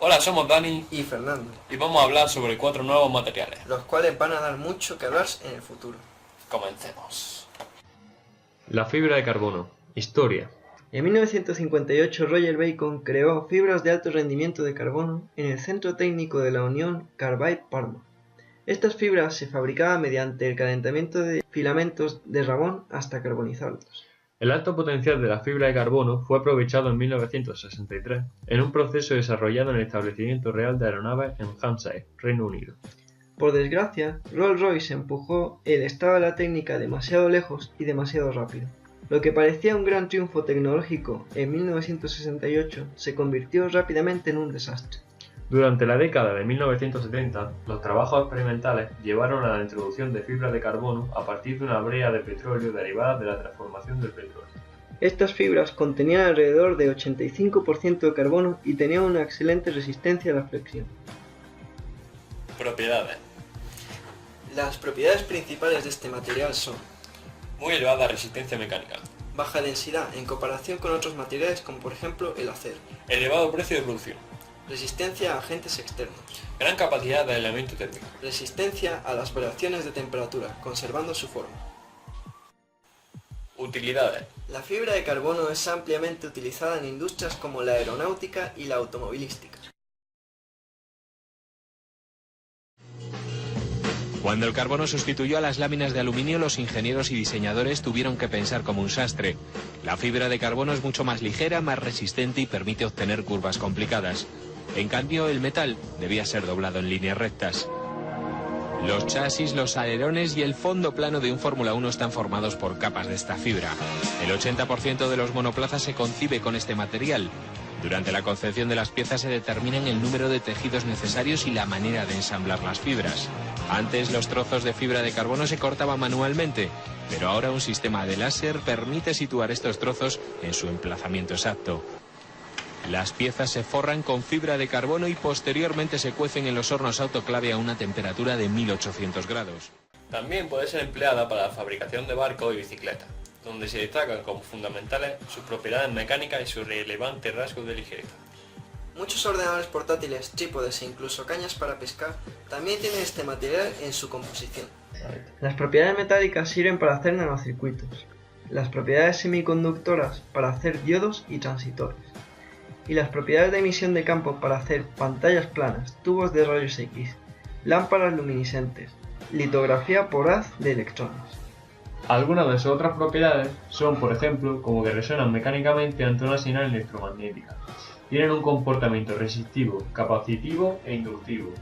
Hola, somos Dani y Fernando, y vamos a hablar sobre 4 nuevos materiales. los cuales van a dar mucho que hablar en el futuro. Comencemos. La fibra de carbono. Historia. En 1958 Roger Bacon creó fibras de alto rendimiento de carbono en el Centro Técnico de la Unión Carbide Parma. Estas fibras se fabricaban mediante el calentamiento de filamentos de Ramón hasta carbonizarlos. El alto potencial de la fibra de carbono fue aprovechado en 1963 en un proceso desarrollado en el establecimiento real de aeronaves en Hampshire, Reino Unido. Por desgracia, Rolls-Royce empujó el estado de la técnica demasiado lejos y demasiado rápido. Lo que parecía un gran triunfo tecnológico en 1968 se convirtió rápidamente en un desastre. Durante la década de 1970, los trabajos experimentales llevaron a la introducción de fibra de carbono a partir de una brea de petróleo derivada de la transformación del petróleo. Estas fibras contenían alrededor de 85% de carbono y tenían una excelente resistencia a la fricción. Propiedades. Las propiedades principales de este material son Muy elevada resistencia mecánica. baja densidad en comparación con otros materiales como por ejemplo el acero, Elevado precio de producción. resistencia a agentes externos, Gran capacidad de aislamiento térmico. resistencia a las variaciones de temperatura, conservando su forma. Utilidades. La fibra de carbono es ampliamente utilizada en industrias como la aeronáutica y la automovilística. Cuando el carbono sustituyó a las láminas de aluminio, los ingenieros y diseñadores tuvieron que pensar como un sastre. La fibra de carbono es mucho más ligera, más resistente y permite obtener curvas complicadas. En cambio, el metal debía ser doblado en líneas rectas. Los chasis, los alerones y el fondo plano de un Fórmula 1 están formados por capas de esta fibra. El 80% de los monoplazas se concibe con este material. Durante la concepción de las piezas se determinan el número de tejidos necesarios y la manera de ensamblar las fibras. Antes los trozos de fibra de carbono se cortaban manualmente, pero ahora un sistema de láser permite situar estos trozos en su emplazamiento exacto. Las piezas se forran con fibra de carbono y posteriormente se cuecen en los hornos autoclave a una temperatura de 1800 grados. También puede ser empleada para la fabricación de barcos y bicicletas, donde se destacan como fundamentales sus propiedades mecánicas y su relevante rasgo de ligereza. Muchos ordenadores portátiles, trípodes e incluso cañas para pescar también tienen este material en su composición. Las propiedades metálicas sirven para hacer nanocircuitos, las propiedades semiconductoras para hacer diodos y transistores, y las propiedades de emisión de campo para hacer pantallas planas, tubos de rayos X, lámparas luminiscentes, litografía por haz de electrones. Algunas de sus otras propiedades son, por ejemplo, como que resuenan mecánicamente ante una señal electromagnética. Tienen un comportamiento resistivo, capacitivo e inductivo.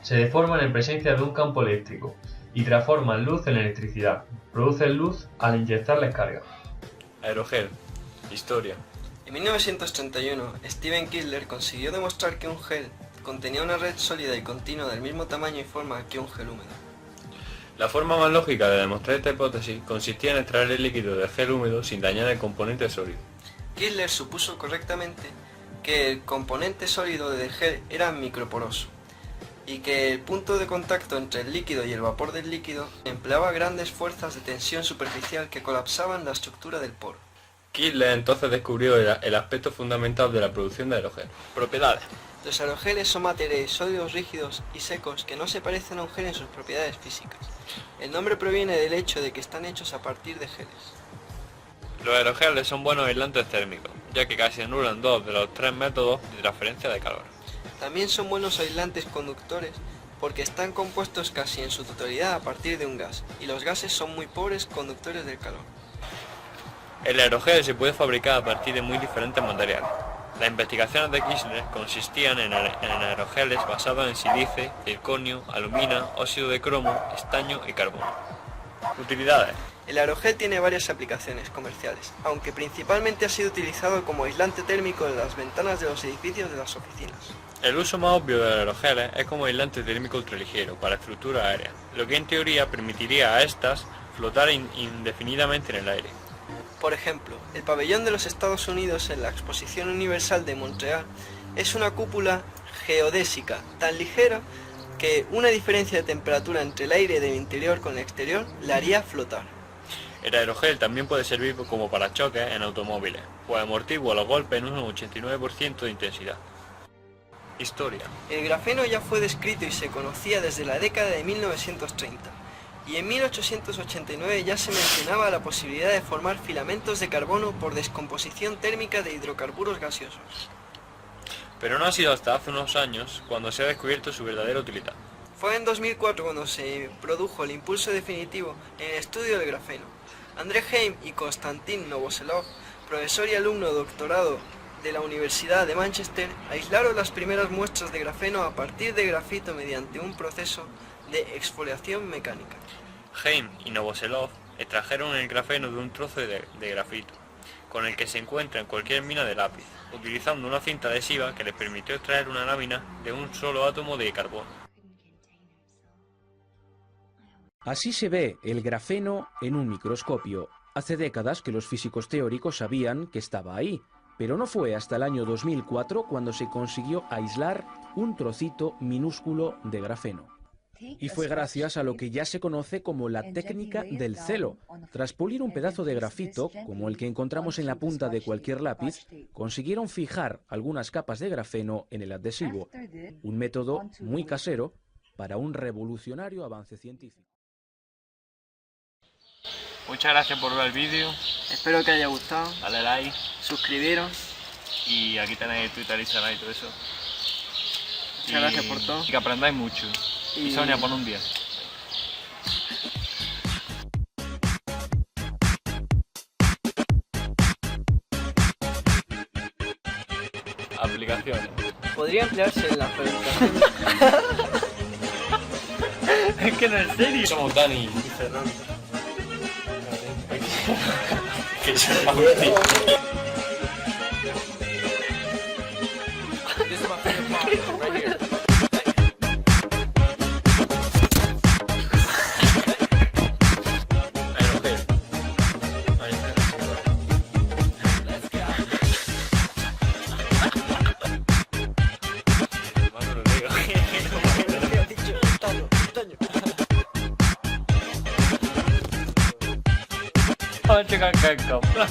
Se deforman en presencia de un campo eléctrico y transforman luz en electricidad. Producen luz al inyectarles carga. Aerogel. Historia. En 1931, Steven Kistler consiguió demostrar que un gel contenía una red sólida y continua del mismo tamaño y forma que un gel húmedo. La forma más lógica de demostrar esta hipótesis consistía en extraer el líquido del gel húmedo sin dañar el componente sólido. Kistler supuso correctamente que el componente sólido del gel era microporoso y que el punto de contacto entre el líquido y el vapor del líquido empleaba grandes fuerzas de tensión superficial que colapsaban la estructura del poro. Kistler entonces descubrió el aspecto fundamental de la producción de aerogel. Propiedades. Los aerogeles son materiales sólidos, rígidos y secos que no se parecen a un gel en sus propiedades físicas. El nombre proviene del hecho de que están hechos a partir de geles. Los aerogeles son buenos aislantes térmicos, ya que casi anulan 2 de los 3 métodos de transferencia de calor. También son buenos aislantes conductores porque están compuestos casi en su totalidad a partir de un gas, y los gases son muy pobres conductores del calor. El aerogel se puede fabricar a partir de muy diferentes materiales. Las investigaciones de Kistler consistían en aerogeles basados en sílice, circonio, alumina, óxido de cromo, estaño y carbono. Utilidades. El aerogel tiene varias aplicaciones comerciales, aunque principalmente ha sido utilizado como aislante térmico de las ventanas de los edificios de las oficinas. El uso más obvio de los aerogeles es como aislante térmico ultraligero para estructuras aéreas, lo que en teoría permitiría a estas flotar indefinidamente en el aire. Por ejemplo, el pabellón de los Estados Unidos en la Exposición Universal de Montreal es una cúpula geodésica tan ligera que una diferencia de temperatura entre el aire del interior con el exterior la haría flotar. El aerogel también puede servir como parachoques en automóviles, pues amortigua los golpes en un 89% de intensidad. Historia. El grafeno ya fue descrito y se conocía desde la década de 1930, y en 1889 ya se mencionaba la posibilidad de formar filamentos de carbono por descomposición térmica de hidrocarburos gaseosos. Pero no ha sido hasta hace unos años cuando se ha descubierto su verdadera utilidad. Fue en 2004 cuando se produjo el impulso definitivo en el estudio del grafeno. André Heim y Konstantin Novoselov, profesor y alumno doctorado de la Universidad de Manchester, aislaron las primeras muestras de grafeno a partir de grafito mediante un proceso de exfoliación mecánica. Heim y Novoselov extrajeron el grafeno de un trozo de grafito, con el que se encuentra en cualquier mina de lápiz, utilizando una cinta adhesiva que les permitió extraer una lámina de un solo átomo de carbono. Así se ve el grafeno en un microscopio. Hace décadas que los físicos teóricos sabían que estaba ahí, pero no fue hasta el año 2004 cuando se consiguió aislar un trocito minúsculo de grafeno. Y fue gracias a lo que ya se conoce como la técnica del celo. Tras pulir un pedazo de grafito, como el que encontramos en la punta de cualquier lápiz, consiguieron fijar algunas capas de grafeno en el adhesivo. Un método muy casero para un revolucionario avance científico. Muchas gracias por ver el vídeo, Espero que haya gustado, dale like suscribiros, y aquí tenéis Twitter, Instagram y todo eso. muchas gracias por todo. Y que aprendáis mucho. Y Sonia, pon un 10. Aplicaciones. Podría emplearse en la fabricación Es que no, en serio. Somos Dani y Fernando. que yo Agustín. Vamos a checar qué compra.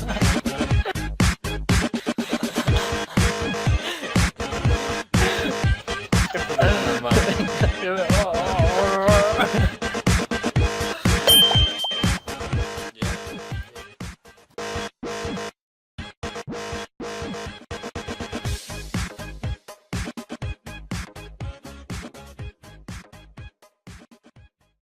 Normal.